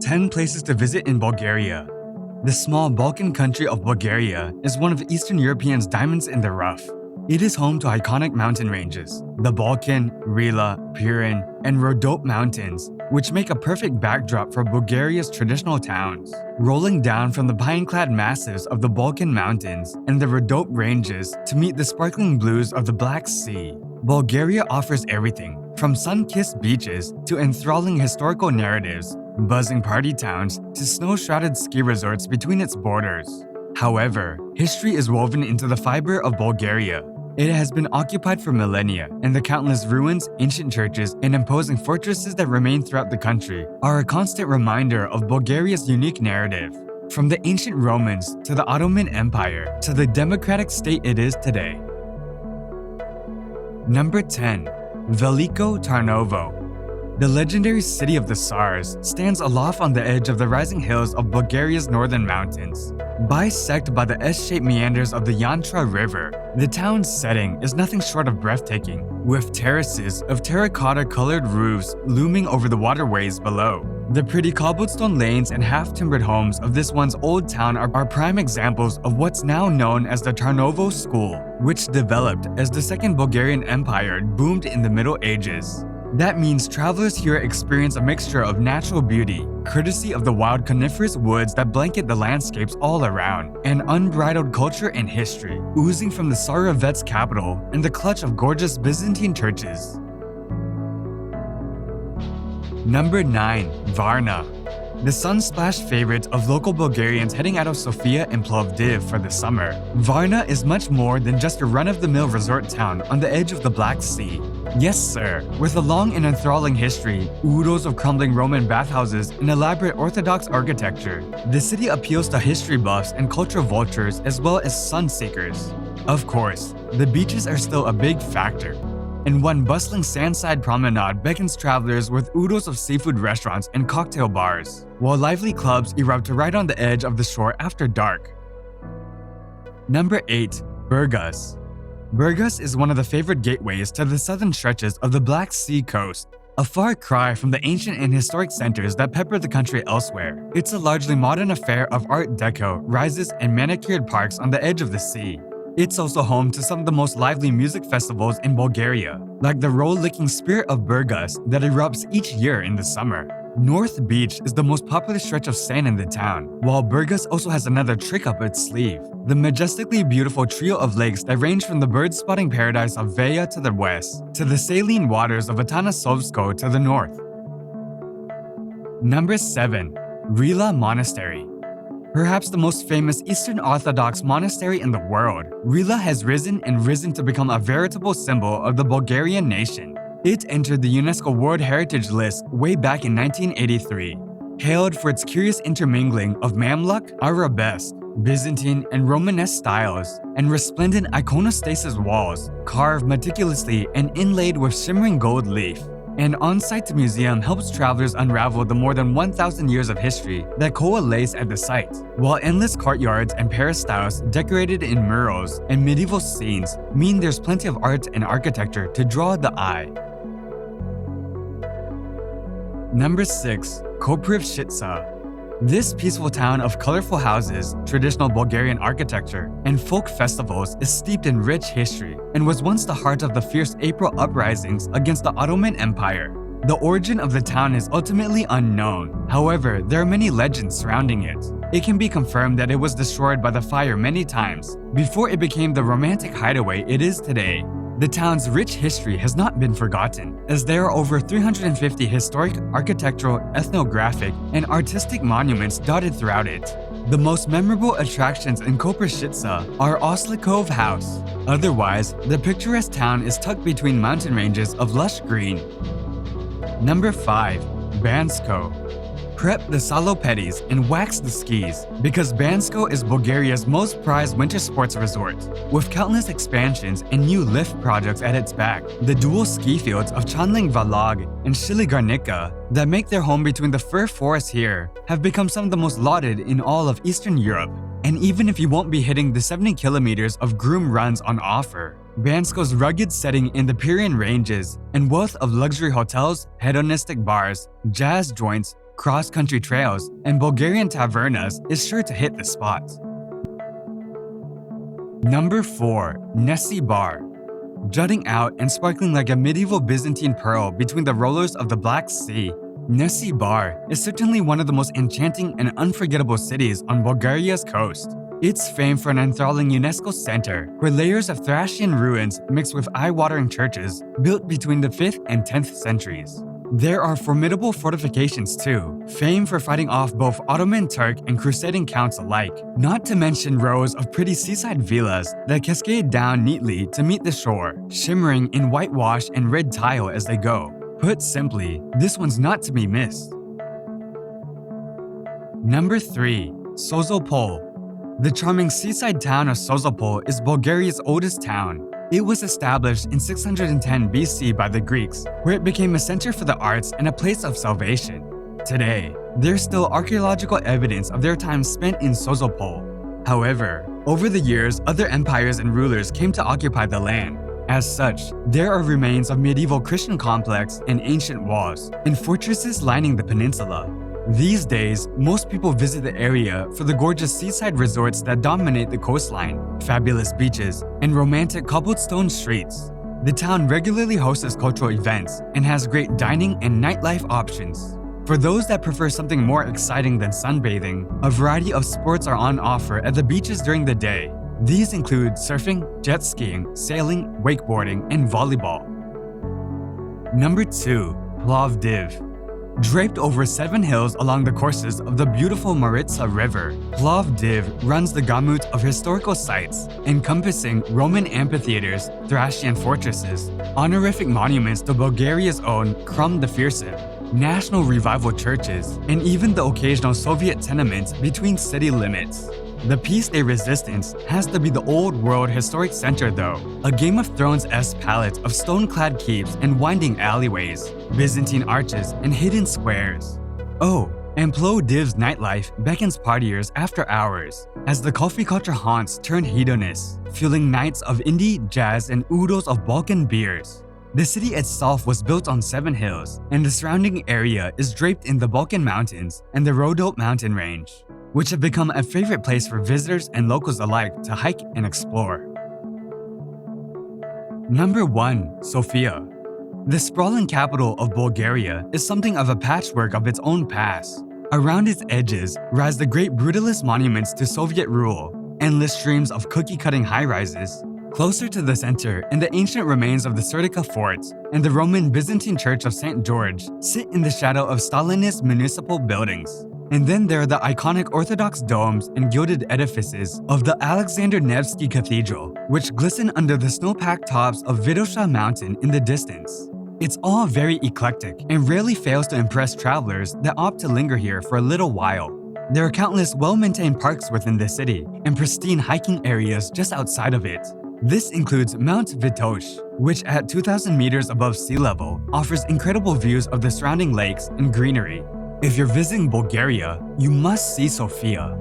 10 places to visit in Bulgaria. The small Balkan country of Bulgaria is one of Eastern Europeans' diamonds in the rough. It is home to iconic mountain ranges, the Balkan, Rila, Pirin, and Rhodope mountains, which make a perfect backdrop for Bulgaria's traditional towns. Rolling down from the pine-clad massifs of the Balkan Mountains and the Rhodope ranges to meet the sparkling blues of the Black Sea, Bulgaria offers everything from sun-kissed beaches to enthralling historical narratives, buzzing party towns to snow-shrouded ski resorts between its borders. However, history is woven into the fiber of Bulgaria. It has been occupied for millennia, and the countless ruins, ancient churches, and imposing fortresses that remain throughout the country are a constant reminder of Bulgaria's unique narrative. From the ancient Romans to the Ottoman Empire to the democratic state it is today. Number 10. Veliko, Tarnovo. The legendary city of the Tsars stands aloft on the edge of the rising hills of Bulgaria's northern mountains. Bisected by the S-shaped meanders of the Yantra River, the town's setting is nothing short of breathtaking, with terraces of terracotta-colored roofs looming over the waterways below. The pretty cobblestone lanes and half-timbered homes of this once old town are prime examples of what's now known as the Tarnovo School, which developed as the Second Bulgarian Empire boomed in the Middle Ages. That means travelers here experience a mixture of natural beauty, courtesy of the wild coniferous woods that blanket the landscapes all around, and unbridled culture and history, oozing from the Tsarevet's capital and the clutch of gorgeous Byzantine churches. Number 9. Varna. The sun-splashed favorite of local Bulgarians heading out of Sofia and Plovdiv for the summer, Varna is much more than just a run-of-the-mill resort town on the edge of the Black Sea. Yes, sir. With a long and enthralling history, oodles of crumbling Roman bathhouses, and elaborate Orthodox architecture, the city appeals to history buffs and cultural vultures as well as sun-seekers. Of course, the beaches are still a big factor, and one bustling sandside promenade beckons travelers with oodles of seafood restaurants and cocktail bars, while lively clubs erupt right on the edge of the shore after dark. Number 8. Burgas. Burgas is one of the favorite gateways to the southern stretches of the Black Sea coast, a far cry from the ancient and historic centers that pepper the country elsewhere. It's a largely modern affair of Art Deco, rises, and manicured parks on the edge of the sea. It's also home to some of the most lively music festivals in Bulgaria, like the roll-licking Spirit of Burgas that erupts each year in the summer. North Beach is the most popular stretch of sand in the town, while Burgas also has another trick up its sleeve: the majestically beautiful trio of lakes that range from the bird-spotting paradise of Veja to the west, to the saline waters of Tarnovo to the north. Number 7. Rila Monastery. Perhaps the most famous Eastern Orthodox monastery in the world, Rila has risen to become a veritable symbol of the Bulgarian nation. It entered the UNESCO World Heritage List way back in 1983. Hailed for its curious intermingling of Mamluk, Arabesque, Byzantine, and Romanesque styles, and resplendent iconostasis walls, carved meticulously and inlaid with shimmering gold leaf. An on-site museum helps travelers unravel the more than 1,000 years of history that coalesce at the site, while endless courtyards and peristyles decorated in murals and medieval scenes mean there's plenty of art and architecture to draw the eye. Number 6. Koprivshtitsa. This peaceful town of colorful houses, traditional Bulgarian architecture, and folk festivals is steeped in rich history and was once the heart of the fierce April uprisings against the Ottoman Empire. The origin of the town is ultimately unknown. However, there are many legends surrounding it. It can be confirmed that it was destroyed by the fire many times before it became the romantic hideaway it is today. The town's rich history has not been forgotten, as there are over 350 historic, architectural, ethnographic, and artistic monuments dotted throughout it. The most memorable attractions in Koprivshtitsa are Oslikov House. Otherwise, the picturesque town is tucked between mountain ranges of lush green. Number 5. Bansko. Prep the salopedis and wax the skis, because Bansko is Bulgaria's most prized winter sports resort. With countless expansions and new lift projects at its back, the dual ski fields of Chanling Valag and Shiligarnica that make their home between the fir forests here have become some of the most lauded in all of Eastern Europe. And even if you won't be hitting the 70 kilometers of groom runs on offer, Bansko's rugged setting in the Pirin ranges and wealth of luxury hotels, hedonistic bars, jazz joints, cross-country trails, and Bulgarian tavernas is sure to hit the spot. Number 4. Nesebar. Jutting out and sparkling like a medieval Byzantine pearl between the rollers of the Black Sea, Nesebar is certainly one of the most enchanting and unforgettable cities on Bulgaria's coast. It's famed for an enthralling UNESCO center where layers of Thracian ruins mix with eye-watering churches built between the 5th and 10th centuries. There are formidable fortifications too, famed for fighting off both Ottoman, Turk, and crusading counts alike, not to mention rows of pretty seaside villas that cascade down neatly to meet the shore, shimmering in whitewash and red tile as they go. Put simply, this one's not to be missed. Number 3. Sozopol. The charming seaside town of Sozopol is Bulgaria's oldest town. It was established in 610 BC by the Greeks, where it became a center for the arts and a place of salvation. Today, there's still archaeological evidence of their time spent in Sozopol. However, over the years, other empires and rulers came to occupy the land. As such, there are remains of medieval Christian complex and ancient walls, and fortresses lining the peninsula. These days, most people visit the area for the gorgeous seaside resorts that dominate the coastline, fabulous beaches, and romantic cobblestone streets. The town regularly hosts cultural events and has great dining and nightlife options. For those that prefer something more exciting than sunbathing, a variety of sports are on offer at the beaches during the day. These include surfing, jet skiing, sailing, wakeboarding, and volleyball. Number 2. Plovdiv. Draped over 7 hills along the courses of the beautiful Maritsa River, Plovdiv runs the gamut of historical sites, encompassing Roman amphitheaters, Thracian fortresses, honorific monuments to Bulgaria's own Krum the Fearsome, national revival churches, and even the occasional Soviet tenement between city limits. The piece de resistance has to be the old world historic center though, a Game of Thrones-esque palette of stone-clad keeps and winding alleyways, Byzantine arches, and hidden squares. Oh, and Plovdiv's nightlife beckons partiers after hours, as the coffee culture haunts turn hedonists, fueling nights of indie, jazz, and oodles of Balkan beers. The city itself was built on 7 hills, and the surrounding area is draped in the Balkan Mountains and the Rhodope mountain range, which have become a favorite place for visitors and locals alike to hike and explore. Number 1. Sofia. The sprawling capital of Bulgaria is something of a patchwork of its own past. Around its edges rise the great brutalist monuments to Soviet rule, endless streams of cookie-cutting high-rises. Closer to the center, and the ancient remains of the Serdica Fort and the Roman Byzantine Church of St. George sit in the shadow of Stalinist municipal buildings. And then there are the iconic Orthodox domes and gilded edifices of the Alexander Nevsky Cathedral, which glisten under the snow-packed tops of Vidosha Mountain in the distance. It's all very eclectic and rarely fails to impress travelers that opt to linger here for a little while. There are countless well-maintained parks within the city and pristine hiking areas just outside of it. This includes Mount Vitosh, which at 2,000 meters above sea level offers incredible views of the surrounding lakes and greenery. If you're visiting Bulgaria, you must see Sofia.